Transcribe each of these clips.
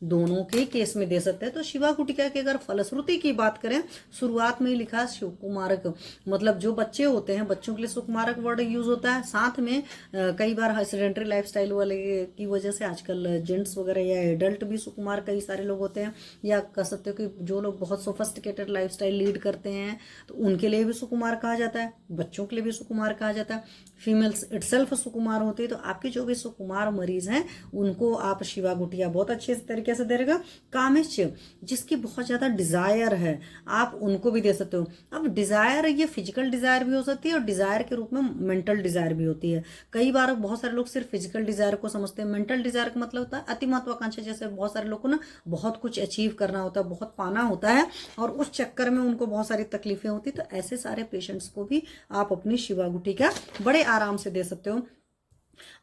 दोनों के केस में दे सकते हैं। तो शिवा गुटिका की अगर फलश्रुति की बात करें, शुरुआत में ही लिखा सुकुमारक, मतलब जो बच्चे होते हैं बच्चों के लिए सुकुमारक वर्ड यूज होता है। साथ में कई बार सेडेंटरी लाइफस्टाइल वाले की वजह से आजकल जेंट्स वगैरह या एडल्ट भी सुकुमार कई सारे लोग होते हैं, या कह सकते हो कि जो लोग बहुत सोफिस्टिकेटेड लाइफस्टाइल लीड करते हैं तो उनके लिए भी सुकुमार कहा जाता है, बच्चों के लिए भी सुकुमार कहा जाता है। फीमेल्स इटसेल्फ सुकुमार होती है। तो आपके जो भी सुकुमार मरीज हैं उनको आप शिवा गुटिया बहुत अच्छे तरीके से दे देगा। कामिष्य, जिसकी बहुत ज़्यादा डिज़ायर है, आप उनको भी दे सकते हो। अब डिज़ायर, ये फिजिकल डिज़ायर भी हो सकती है और डिज़ायर के रूप में मेंटल डिज़ायर भी होती है। कई बार बहुत सारे लोग सिर्फ फिजिकल डिज़ायर को समझते हैं। मेंटल डिज़ायर का मतलब होता है अति महत्वाकांक्षा। जैसे बहुत सारे लोग को ना बहुत कुछ अचीव करना होता है, बहुत पाना होता है और उस चक्कर में उनको बहुत सारी तकलीफें होती। तो ऐसे सारे पेशेंट्स को भी आप अपनी शिवा गुटिका बड़े आराम से दे सकते हो।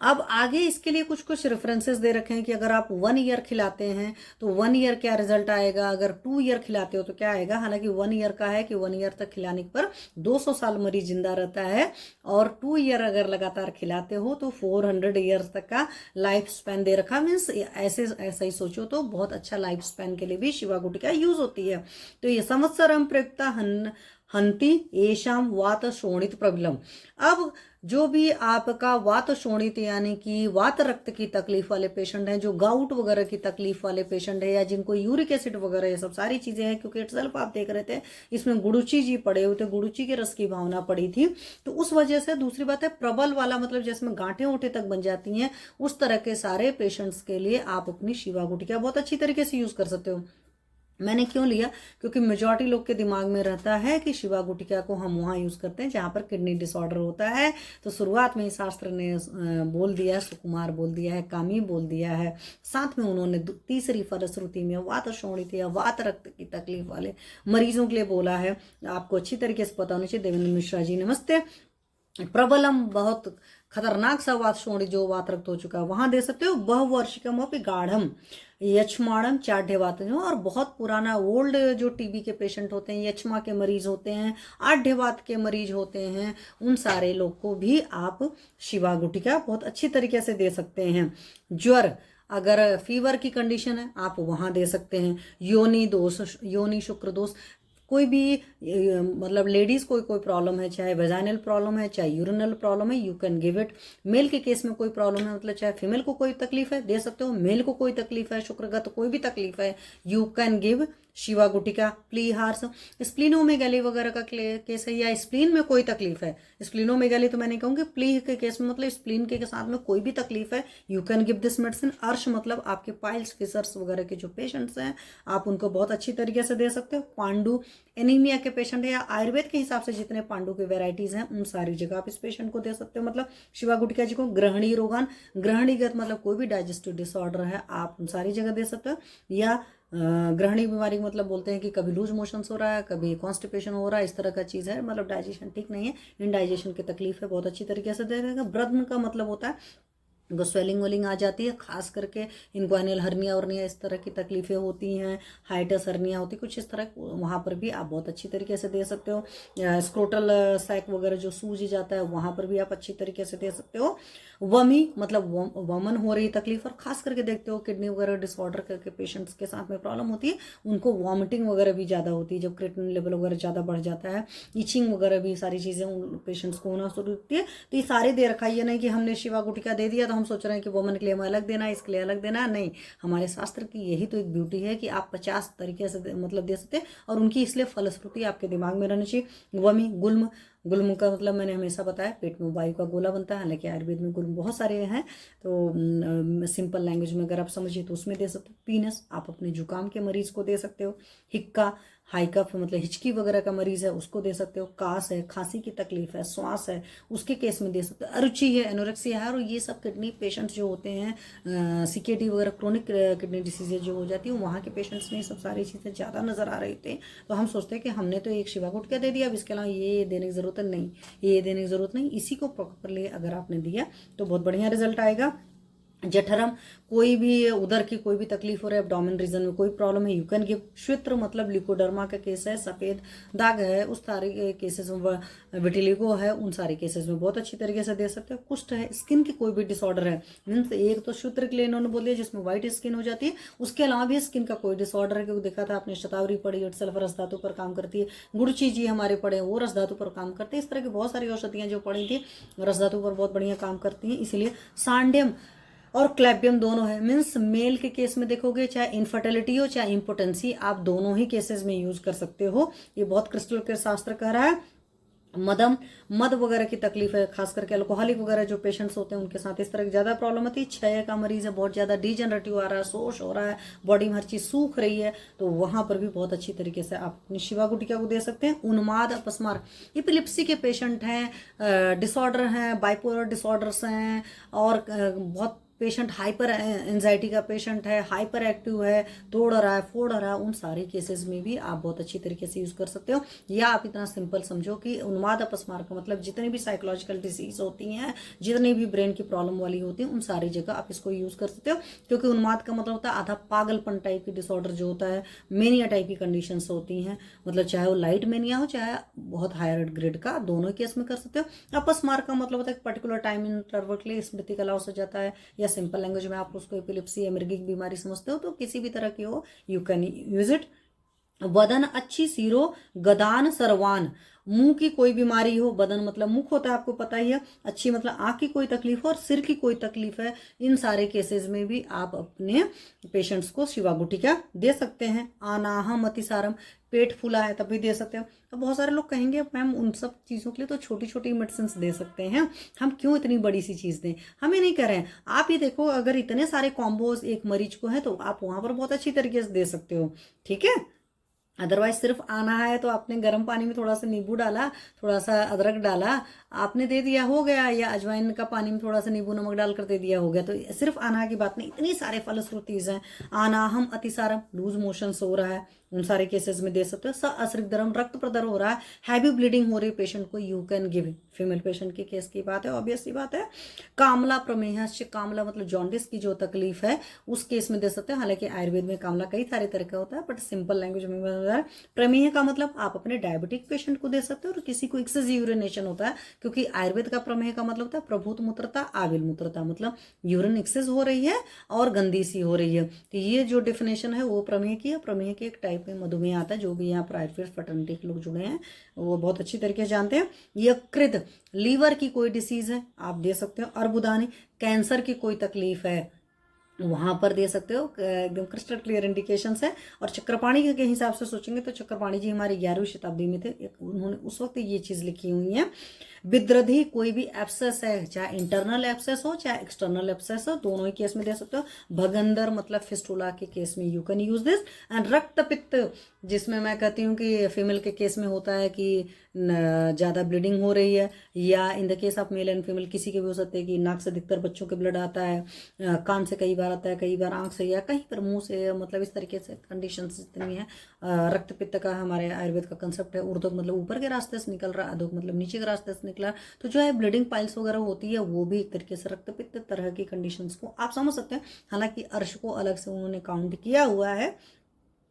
अब आगे इसके लिए कुछ कुछ रेफरेंसेस दे रखे हैं कि अगर आप 1 ईयर खिलाते हैं तो 1 ईयर क्या रिजल्ट आएगा, अगर 2 ईयर खिलाते हो तो क्या आएगा। हालांकि 1 ईयर का है कि 1 ईयर तक खिलाने पर 200 साल मरीज जिंदा रहता है, और 2 ईयर अगर लगातार खिलाते हो तो 400 ईयर्स तक का लाइफ स्पैन दे रखा। मीन्स ऐसा ही सोचो तो बहुत अच्छा लाइफ स्पैन के लिए भी शिवा गुटिका यूज होती है। तो ये संवत्सरम प्रयुक्ता हंति येषाम वात शोणित प्रबलम। अब जो भी आपका वात शोणित यानी कि वात रक्त की तकलीफ वाले पेशेंट हैं, जो गाउट वगैरह की तकलीफ वाले पेशेंट है, या जिनको यूरिक एसिड वगैरह ये सब सारी चीजें हैं, क्योंकि इटसेल्फ आप देख रहे थे इसमें गुड़ुची जी पड़े हुए थे, गुड़ुची के रस की भावना पड़ी थी, तो उस वजह से। दूसरी बात है प्रबल वाला, मतलब जिसमें गांठें उठे तक बन जाती हैं, उस तरह के सारे पेशेंट्स के लिए आप अपनी शिवा गुटिका बहुत अच्छी तरीके से यूज कर सकते हो। मैंने क्यों लिया, क्योंकि मेजॉरिटी लोग के दिमाग में रहता है कि शिवा गुटिका को हम वहाँ यूज करते हैं जहाँ पर किडनी डिसऑर्डर होता है। तो शुरुआत में ही शास्त्र ने बोल दिया है, सुकुमार बोल दिया है, कामी बोल दिया है। साथ में उन्होंने तीसरी फलश्रुति में वात शोणित या वात रक्त की तकलीफ वाले मरीजों के लिए बोला है। आपको अच्छी तरीके से पता होना चाहिए। देवेंद्र मिश्रा जी नमस्ते। प्रबलम, बहुत खतरनाक सा वात शोणित जो वात रक्त हो चुका है वहां दे सकते हो। बहुवर्षिकम अपि गाढ़म यक्षमाणम चाढ़्यवात, और बहुत पुराना ओल्ड जो टीबी के पेशेंट होते हैं, यक्षमा के मरीज होते हैं, आढ़्यवात के मरीज होते हैं, उन सारे लोग को भी आप शिवा गुटिका बहुत अच्छी तरीके से दे सकते हैं। ज्वर, अगर फीवर की कंडीशन है आप वहां दे सकते हैं। योनि दोष, योनि शुक्र दोष, कोई भी मतलब लेडीज कोई प्रॉब्लम है, चाहे वेजाइनल प्रॉब्लम है, चाहे यूरिनल प्रॉब्लम है, you can give it. Male के केस में कोई प्रॉब्लम है, मतलब चाहे फीमेल को कोई तकलीफ है दे सकते हो, मेल को कोई तकलीफ है, शुक्रगत कोई भी तकलीफ है, you can give Shiva Gutika. प्लीहार्स, स्प्लीनोमेगैली वगैरह का केस है, या स्प्लीन में कोई तकलीफ है, स्प्लीनोमेगैली तो मैंने कहूँगी, प्लीह के केस में मतलब स्प्लीन के साथ में कोई भी तकलीफ है, you can give this medicine. अर्श, मतलब आपके पाइल्स फिशर्स वगैरह के जो पेशेंट्स हैं आप उनको बहुत अच्छी तरीके से दे सकते हो। पांडु, एनीमिया के पेशेंट है, या आयुर्वेद के हिसाब से जितने पांडु के वेराइटीज हैं उन सारी जगह आप इस पेशेंट को दे सकते हो। मतलब शिवा गुटिका जी को ग्रहणी रोगान, ग्रहणीगत मतलब कोई भी डाइजेस्टिव डिसऑर्डर है आप उन सारी जगह दे सकते हो। या ग्रहणी बीमारी मतलब बोलते हैं कि कभी लूज मोशंस हो रहा है, कभी कॉन्स्टिपेशन हो रहा है, इस तरह का चीज़ है, मतलब डाइजेशन ठीक नहीं है, इनडाइजेशन की तकलीफ है, बहुत अच्छी तरीके से दे देगा। ब्रद्न का मतलब होता है इनको स्वेलिंग वेलिंग आ जाती है, खास करके इनग्वाइनल हर्निया वर्निया इस तरह की तकलीफें होती हैं, हाइटस हर्निया होती है कुछ इस तरह, वहाँ पर भी आप बहुत अच्छी तरीके से दे सकते हो। स्क्रोटल सैक वगैरह जो सूज जाता है वहाँ पर भी आप अच्छी तरीके से दे सकते हो। वमी मतलब वमन हो रही तकलीफ, और खास करके देखते हो किडनी वगैरह डिसऑर्डर करके पेशेंट्स के साथ में प्रॉब्लम होती है, उनको वॉमिटिंग वगैरह भी ज़्यादा होती है, जब क्रिएटिनिन लेवल वगैरह ज़्यादा बढ़ जाता है, इचिंग वगैरह भी सारी चीज़ें उन पेशेंट्स को होना शुरू होती है। तो ये सारे दे रखा है, ये नहीं कि हमने शिवा गुटिका दे दिया तो हम सोच रहे हैं कि वोमन के लिए हमें अलग देना है, इसके लिए अलग देना है, नहीं। हमारे शास्त्र की यही तो एक ब्यूटी है कि आप 50 तरीके से मतलब दे सकते हैं, और उनकी इसलिए फलश्रुति आपके दिमाग में रहनी चाहिए। वमी, गुल्म, गुल्म का मतलब मैंने हमेशा बताया पेट में वायु का गोला बनता है, हालांकि आयुर्वेद में गुल्म बहुत सारे हैं, तो सिंपल लैंग्वेज में अगर आप समझिए तो उसमें दे सकते हो। पीनस, आप अपने जुकाम के मरीज को दे सकते हो। हिक्का, हाई कफ मतलब हिचकी वगैरह का मरीज है उसको दे सकते हो। कास है, खांसी की तकलीफ है, श्वास है, उसके केस में दे सकते हो। अरुचि है, एनोरेक्सिया है, और ये सब किडनी पेशेंट्स जो होते हैं, सीकेडी वगैरह क्रोनिक किडनी डिसीजेज जो हो जाती है वहाँ के पेशेंट्स में सब सारी चीज़ें ज़्यादा नजर आ रही होती हैं। तो हम सोचते हैं कि हमने तो एक शिवा गुटिका दे दिया, अब इसके अलावा ये देने की जरूरत नहीं, ये देने की जरूरत नहीं, इसी को प्रॉपरली अगर आपने दिया तो बहुत बढ़िया रिजल्ट आएगा। जठरम, कोई भी उधर की कोई भी तकलीफ हो रहा है, एब्डोमेन रीजन में कोई प्रॉब्लम है, यू कैन गिव। श्वेत्र मतलब लिकोडर्मा का केस है, सफेद दाग है, उस सारे केसेस में, विटिलिगो है, उन सारे केसेस में बहुत अच्छी तरीके से दे सकते हो। कुष्ठ है, स्किन की कोई भी डिसऑर्डर है, मीन्स एक तो श्वेत्र के लिए इन्होंने बोल दिया जिसमें व्हाइट स्किन हो जाती है, उसके अलावा भी स्किन का कोई डिसऑर्डर है, क्योंकि देखा था आपने शतावरी पड़ी इटसेल्फ रस धातु पर काम करती है, गुड़ची जी हमारे पड़े वो रस धातु पर काम करते हैं, इस तरह की बहुत सारी औषधियां जो पड़ी थी रस धातु पर बहुत बढ़िया काम करती हैं। इसीलिए सांडियम और क्लैपियम दोनों है, मीन्स मेल के केस में देखोगे चाहे इनफर्टिलिटी हो चाहे इम्पोटेंसी, आप दोनों ही केसेस में यूज कर सकते हो। ये बहुत क्रिस्टल के शास्त्र कह रहा है। मद वगैरह की तकलीफ है, खास करके अल्कोहलिक वगैरह जो पेशेंट्स होते हैं उनके साथ इस तरह की ज्यादा प्रॉब्लम होती है। क्षय का मरीज है, बहुत ज्यादा डिजनरेटिव आ रहा है, शोष हो रहा है, बॉडी में हर चीज सूख रही है, तो वहां पर भी बहुत अच्छी तरीके से आप अपनी शिवा गुटिका को दे सकते हैं। उन्माद अपस्मार, एपिलिप्सी के पेशेंट हैं, डिसऑर्डर हैं, बाइपोलर डिसऑर्डर्स हैं, और बहुत पेशेंट हाइपर एंजाइटी का पेशेंट है, हाइपर एक्टिव है, तोड़ रहा है, फोड़ रहा है, उन सारे केसेस में भी आप बहुत अच्छी तरीके से यूज कर सकते हो। या आप इतना सिंपल समझो कि उन्माद अपस्मार का मतलब जितनी भी साइकोलॉजिकल डिसीज होती हैं, जितनी भी ब्रेन की प्रॉब्लम वाली होती है, उन सारी जगह आप इसको यूज कर सकते हो। क्योंकि उन्माद का मतलब होता है आधा पागलपन टाइप की डिसऑर्डर जो होता है, मेनिया टाइप की कंडीशन होती हैं, मतलब चाहे वो लाइट मेनिया हो चाहे बहुत हायर ग्रेड का, दोनों केस में कर सकते हो। अपस्मार का मतलब होता है पर्टिकुलर टाइम इंटरवल के लिए स्मृति का लॉस हो जाता है, या सिंपल लैंग्वेज में आप उसको एपिलेप्सी या मृगिक बीमारी समझते हो, तो किसी भी तरह की हो यू कैन यूज इट। बदन अच्छी सीरो गदान सरवान, मुंह की कोई बीमारी हो, बदन मतलब मुख होता है आपको पता ही है, अच्छी मतलब आंख की कोई तकलीफ हो और सिर की कोई तकलीफ है, इन सारे केसेस में भी आप अपने पेशेंट्स को शिवा गुटिका दे सकते हैं। अनाहम अतिसारम, पेट फूला है तब भी दे सकते हो। तो बहुत सारे लोग कहेंगे मैम उन सब चीज़ों के लिए तो छोटी छोटी मेडिसिन दे सकते हैं, हम क्यों इतनी बड़ी सी चीज़ दें। हमें नहीं कह रहे हैं, आप ये देखो अगर इतने सारे कॉम्बोज एक मरीज को है तो आप वहां पर बहुत अच्छी तरीके से दे सकते हो, ठीक है। अदरवाइज सिर्फ आना है तो आपने गर्म पानी में थोड़ा सा नींबू डाला, थोड़ा सा अदरक डाला, आपने दे दिया हो गया, या अजवाइन का पानी में थोड़ा सा नींबू नमक डालकर दे दिया हो गया। तो सिर्फ आना की बात नहीं, इतनी सारे फलश्रुतिज हैं। आनाहम अतिसारम, लूज मोशन हो रहा है, उन सारे केसेस में दे सकते हो। स असृगदरम, रक्त प्रदर हो रहा है, हैवी ब्लीडिंग हो रही है पेशेंट को, you can give. Female patient के केस की बात है, ऑब्वियस सी बात है। कामला प्रमेह, कामला मतलब जॉन्डिस की जो तकलीफ है उस केस में दे सकते हैं। हालांकि आयुर्वेद में कामला कई सारे तरह का होता है, बट सिंपल लैंग्वेज में बता रहा है। प्रमेह का मतलब आप अपने डायबिटिक पेशेंट को दे सकते हो, और किसी को एक्सेस यूरिनेशन होता है, क्योंकि आयुर्वेद का प्रमेह का मतलब होता है प्रभूत मूत्रता, आविल मूत्रता, मतलब यूरिन एक्सेस हो रही है और गंदी सी हो रही है। तो ये जो डेफिनेशन है वो प्रमेह की है। प्रमेह के एक टाइप में मधुमेह आता है, जो भी यहाँ प्राइवेट फर्टर्निटी के लोग जुड़े हैं वो बहुत अच्छी तरीके से जानते हैं। यकृत, लीवर की कोई डिसीज है आप दे सकते हो। अर्बुदानी, कैंसर की कोई तकलीफ है वहां पर दे सकते हो, एकदम क्रिस्टल क्लियर इंडिकेशंस है। और चक्रपाणी के हिसाब से सोचेंगे तो चक्रपाणी जी हमारी 11वीं शताब्दी में थे, उन्होंने उस वक्त ये चीज लिखी हुई है। विद्रधि, कोई भी एब्सेस है, चाहे इंटरनल एब्सेस हो चाहे एक्सटर्नल एब्सेस हो, दोनों ही केस में दे सकते हो। भगंदर मतलब फिस्टुला के केस में you can use this. And रक्त पित्त, जिसमें मैं कहती हूँ कि फीमेल के केस में होता है कि ज़्यादा ब्लीडिंग हो रही है, या in the case of male and female किसी के भी हो सकते हैं कि नाक से अधिकतर बच्चों के ब्लड आता है, कान से कई बार आता है, कई बार आंख से, या कहीं पर मुंह से, मतलब इस तरीके से कंडीशन इतनी है। रक्त पित्त का हमारे आयुर्वेद का कंसेप्ट है, ऊर्ध्व मतलब ऊपर के रास्ते से निकल रहा, अधोक मतलब नीचे के रास्ते से निकला, तो जो है ब्लीडिंग पाइल्स वगैरह होती है वो भी एक तरीके से रक्त पित्त तरह की कंडीशंस को आप समझ सकते हैं। हालांकि अर्श को अलग से उन्होंने काउंट किया हुआ है,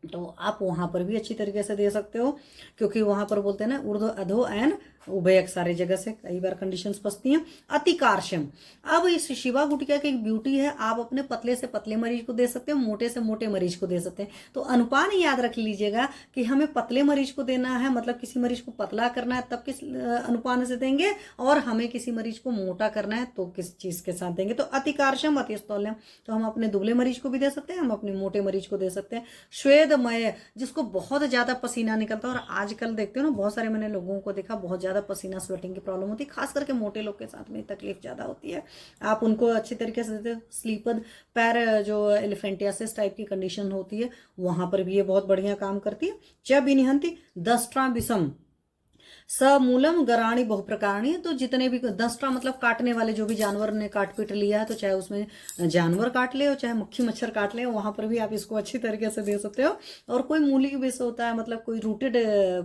तो आप वहां पर भी अच्छी तरीके से दे सकते हो, क्योंकि वहां पर बोलते हैं ना ऊर्ध्व अधो एंड उभयक, सारे जगह से कई बार कंडीशंस फंसती हैं। अतिकार्षम, अब इस शिवा गुटिका की एक ब्यूटी है, आप अपने पतले से पतले मरीज को दे सकते हैं, मोटे से मोटे मरीज को दे सकते हैं। तो अनुपान याद रख लीजिएगा कि हमें पतले मरीज को देना है, मतलब किसी मरीज को पतला करना है तब किस अनुपान से देंगे, और हमें किसी मरीज को मोटा करना है तो किस चीज के साथ देंगे। तो अतिकार्षम अतिस्थौल्यम, तो हम अपने दुबले मरीज को भी दे सकते हैं, हम अपने मोटे मरीज को दे सकते हैं। श्वेदमय, जिसको बहुत ज्यादा पसीना निकलता है, और आजकल देखते हो ना बहुत सारे मैंने लोगों को देखा बहुत ज्यादा पसीना स्वेटिंग की प्रॉब्लम होती है, खास करके मोटे लोग के साथ में तकलीफ ज्यादा होती है, आप उनको अच्छी तरीके से देते हो। स्लीपद पैर, जो एलिफेंटियासिस टाइप की कंडीशन होती है, वहां पर भी ये बहुत बढ़िया काम करती है। जब इनहंती दस्ट्रा विषम, समूलम गराणी बहुप्रकारणी, तो जितने भी दंष्ट्रा मतलब काटने वाले जो भी जानवर ने काट पीट लिया है, तो चाहे उसमें जानवर काट ले और चाहे मक्खी मच्छर काट ले, वहां पर भी आप इसको अच्छी तरीके से दे सकते हो। और कोई मूली विष होता है, मतलब कोई रूटेड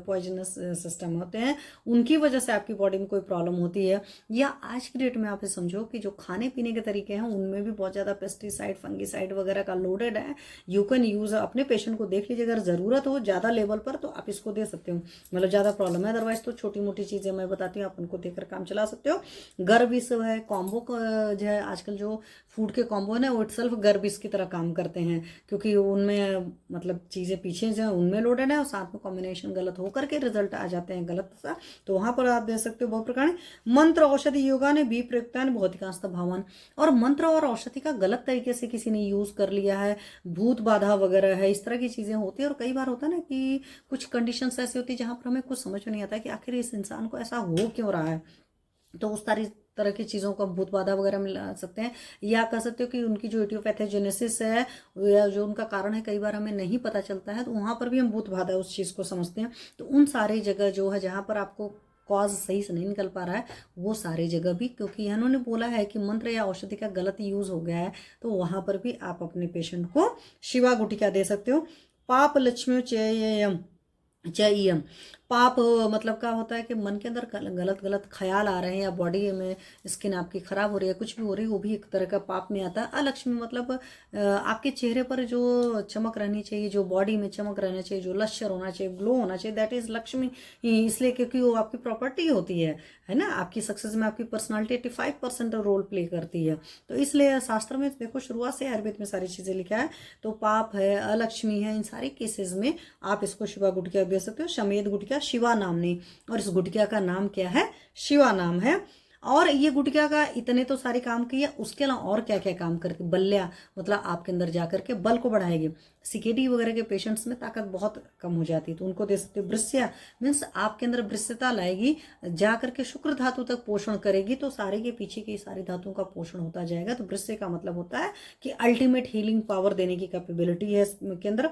पॉइजनस सिस्टम होते हैं, उनकी वजह से आपकी बॉडी में कोई प्रॉब्लम होती है, या आज की डेट में आप समझो कि जो खाने पीने के तरीके हैं उनमें भी बहुत ज़्यादा पेस्टिसाइड फंगिसाइड वगैरह का लोडेड है। यू कैन यूज़, अपने पेशेंट को देख लीजिए, अगर ज़रूरत हो ज़्यादा लेवल पर तो आप इसको दे सकते हो, मतलब ज़्यादा प्रॉब्लम है, अदरवाइज तो छोटी मोटी चीज़ें मैं बताती हूँ, आप उनको देकर काम चला सकते हो। गर्विस है, कॉम्बो जो है आजकल जो फूड के कॉम्बो है ना, वो इटसेल्फ गर्विस की तरह काम करते हैं, क्योंकि उनमें मतलब चीज़ें पीछे जो उनमें लोडेड है और साथ में कॉम्बिनेशन गलत होकर के रिजल्ट आ जाते हैं गलत सा, तो वहाँ पर आप दे सकते हो बहुत प्रकार। मंत्र औषधि योगा ने भी प्रयुक्ता ने भौतिकांश भावन, और मंत्र और औषधि का गलत तरीके से किसी ने यूज़ कर लिया है, भूत बाधा वगैरह है, इस तरह की चीज़ें होती है। और कई बार होता है ना कि कुछ कंडीशंस ऐसी होती है जहाँ पर हमें कुछ समझ में नहीं आता कि आखिर इस इंसान को ऐसा हो क्यों रहा है, तो उस तरह की चीज़ों को भूत बाधा वगैरह मिला सकते हैं, या कह सकते हो कि उनकी जो इडियोपैथोजेनेसिस है या जो उनका कारण है कई बार हमें नहीं पता चलता है, तो वहाँ पर भी हम भूत बाधा उस चीज़ को समझते हैं। तो उन सारी जगह जो है जहाँ पर आपको कॉज सही से नहीं निकल पा रहा है, वो सारी जगह भी, क्योंकि इन्होंने बोला है कि मंत्र या औषधि का गलत यूज़ हो गया है, तो वहाँ पर भी आप अपने पेशेंट को शिवा गुटिका दे सकते हो। पाप लक्ष्मी चयम, पाप मतलब क्या होता है कि मन के अंदर गलत गलत ख्याल आ रहे हैं, या बॉडी में स्किन आपकी खराब हो रही है, कुछ भी हो रही है, वो भी एक तरह का पाप में आता है। अलक्ष्मी मतलब आपके चेहरे पर जो चमक रहनी चाहिए, जो बॉडी में चमक रहना चाहिए, जो लश्यर होना चाहिए, ग्लो होना चाहिए, दैट इज लक्ष्मी। इसलिए क्योंकि वो आपकी प्रॉपर्टी होती है ना, आपकी सक्सेस में आपकी पर्सनालिटी 85% रोल प्ले करती है। तो इसलिए शास्त्र में देखो शुरुआत से आयुर्वेद में सारी चीज़ें लिखा है, तो पाप है, अलक्ष्मी है, इन सारी केसेस में आप इसको शिवा गुटिका दे सकते हो। समेत गुटिका शिवा नाम नहीं, और इस गुटिका का नाम क्या है, शिवा नाम है। और ये गुटिका का इतने तो सारे काम किए, उसके अलावा और क्या क्या काम करती, बल्या मतलब आपके अंदर जाकर के बल को बढ़ाएगी। सीकेडी वगैरह के पेशेंट्स में ताकत बहुत कम हो जाती है, तो उनको दे सकते हो। वृष्या मीन्स आपके अंदर वृष्यता लाएगी, जाकर के शुक्र धातु तक पोषण करेगी, तो सारे के पीछे की सारी धातुओं का पोषण होता जाएगा। तो वृष्य का मतलब होता है कि अल्टीमेट हीलिंग पावर देने की कैपेबिलिटी है इसके अंदर।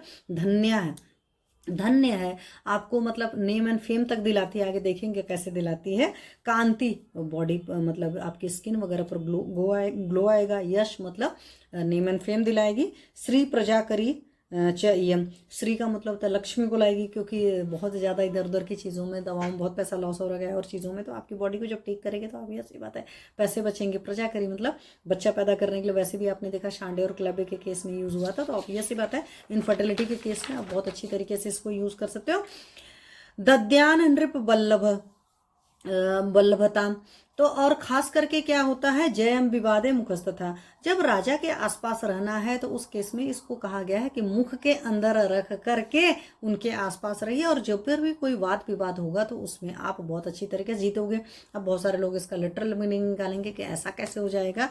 धन्य है आपको, मतलब नेम एंड फेम तक दिलाती है, आगे देखेंगे कैसे दिलाती है। कांति बॉडी मतलब आपकी स्किन वगैरह पर ग्लो आएगा। यश मतलब नेम एंड फेम दिलाएगी। श्री प्रजा करी यम, श्री का मतलब होता है लक्ष्मी को लाएगी, क्योंकि बहुत ज़्यादा इधर उधर की चीज़ों में, दवाओं में बहुत पैसा लॉस हो रहा है और चीज़ों में, तो आपकी बॉडी को जब ठीक करेंगे तो आप ये सही बात है पैसे बचेंगे। प्रजा करी मतलब बच्चा पैदा करने के लिए, वैसे भी आपने देखा शांडे और क्लबे के केस में यूज़ हुआ था, तो ऑब्वियस सी बात है इनफर्टिलिटी के केस में आप बहुत अच्छी तरीके से इसको यूज़ कर सकते हो। दद्यान नृप बल्लभता, तो और खास करके क्या होता है, जयम विवादे मुखस्तथा, जब राजा के आसपास रहना है तो उस केस में इसको कहा गया है कि मुख के अंदर रख करके उनके आसपास रहिए, और जब फिर भी कोई वाद विवाद होगा तो उसमें आप बहुत अच्छी तरीके से जीतोगे। अब बहुत सारे लोग इसका लिटरल मीनिंग निकालेंगे कि ऐसा कैसे हो जाएगा।